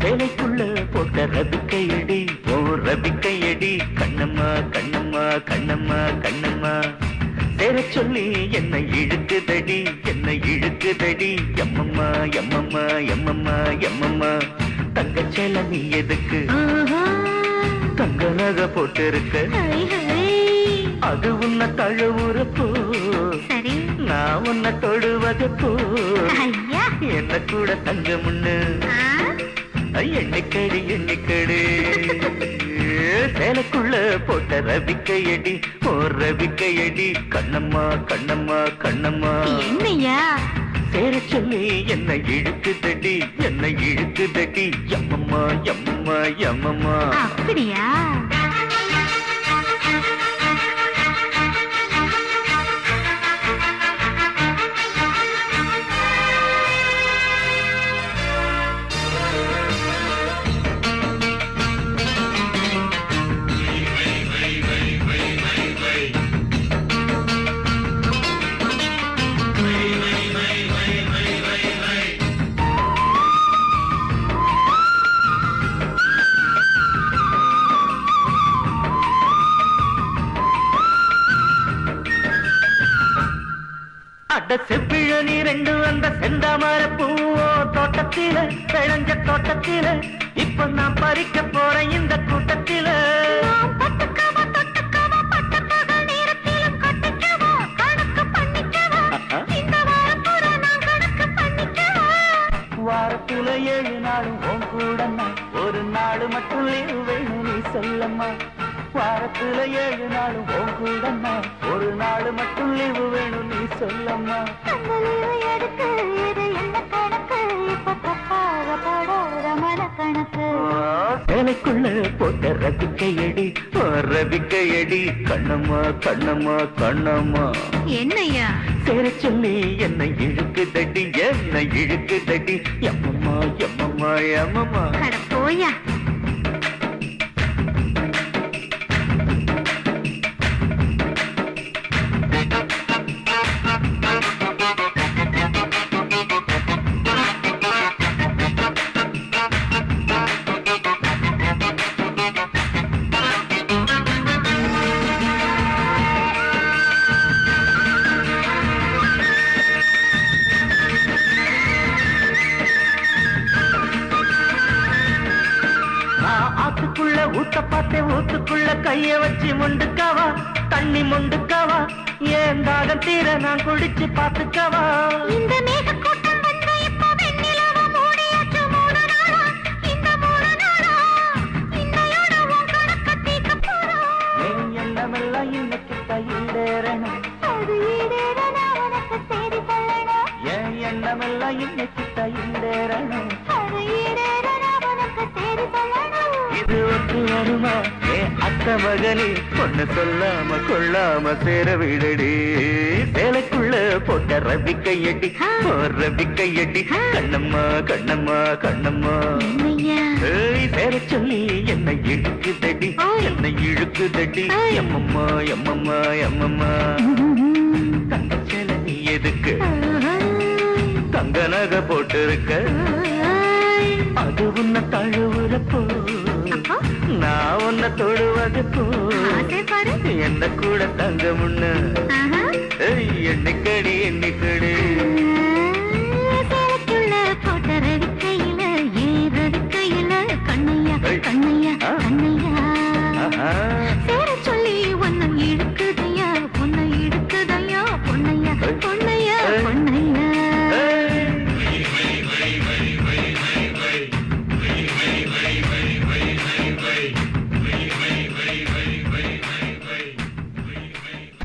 சேலைக்குள்ள போட்ட ரபிக்கையடி ஓ ரபிக்கையடி கண்ணம்மா கண்ணம்மா கண்ணம்மா கண்ணம்மா சேர சொல்லி என்னை இழுக்குதடி என்னை இழுக்குதடி எம்மம்மா எம்மம்மா எம்மம்மா எம்மம்மா தங்கச்சேல நீ எதுக்கு தங்க நகை போட்டு இருக்க அது உன்னை தழுவுறப்போ நான் உன்னை தொடுவதப்போ என்ன கூட தங்க முன்னு எண்ணிக்கடி எண்ணிக்கடி சேலைக்குள்ள போட்ட ரபிக்கையடி ஓ ரபிக்கையடி கண்ணம்மா கண்ணம்மா கண்ணம்மா என்னையா சேர சொல்லி என்னை இழுக்குதடி என்னை இழுக்குதடி எம்மம்மா எம்மம்மா எம்மம்மா அப்படியா செவ்விழனி ரெண்டு வந்த செந்தாமர பூவோ தோட்டத்தில விளைஞ்ச தோட்டத்தில இப்ப நான் பறிக்க போறேன் இந்த கூட்டத்தில வாரத்துல 7 நாளும் உன் கூட ஒரு நாள் மட்டும் லீவு வேணும் நீ சொல்லம்மா வாரத்துல 7 நாளும் உன் கூட ஒரு நாள் மட்டும் லீவு வேணும் நீ சொல்லம்மா சேலைக்குள்ள போட்ட ரபிக்கையடி ரபிக்கையடி கண்ணம்மா கண்ணம்மா கண்ணம்மா என்னையா சேர சொல்லி என்னை இழுக்குதடி என்னை இழுக்குதடி எம்மம்மா எம்மம்மா எம்மம்மா போயா ஆத்துக்குள்ள ஊத்த பார்த்தேன் ஊத்துக்குள்ள கைய வச்சு மொண்டுக்காவா தண்ணி மொண்டுக்காவா ஏன் தாகம் தீர நான் குடிச்சு பாத்துக்கவா இந்த மேக கூட்டம் வந்து இப்ப வெண்ணிலவ மூடியாச்சு 3 நாளா இந்த 3 நாளா இன்னையோட உன் கணக்க தீக்க போறோம் என் எண்ணமெல்லாம் இன்னைக்கு ஈடேறணும் அது ஈடேறனா உனக்கு செய்தி சொல்லணும் என் எண்ணமெல்லாம் இன்னைக்கு ஈடேறணும் அது ஈடேறனா உனக்கு செய்தி சொல்லணும் இது ஒன்று வருமா அத்த மகனே பொண்ணு சொல்லாம கொள்ளாம சேர விடடி சேலைக்குள்ள போட்ட ரபிக்கையடி ரபிக்கையடி கண்ணம்மா கண்ணம்மா கண்ணம்மா சேர சொல்லி என்னை இழுக்குதடி என்னை இழுக்குதடி எம்மம்மா எம்மம்மா எம்மம்மா தங்கச்சேல நீ எதுக்கு தங்க நகை போட்டு இருக்க அது உன்னை தழுவுறப்போ நான் உன்னை தொடுவதப்போ என்ன கூட தங்க முன்ன எண்ணிக்கடி எண்ணிக்கடி போட்ட ரவிக்கையில ஏ ரவிக்கையில கண்ணையா கண்ணையா கண்ணையா சேர சொல்லி உன்னை இழுக்குதையா பொன்னையா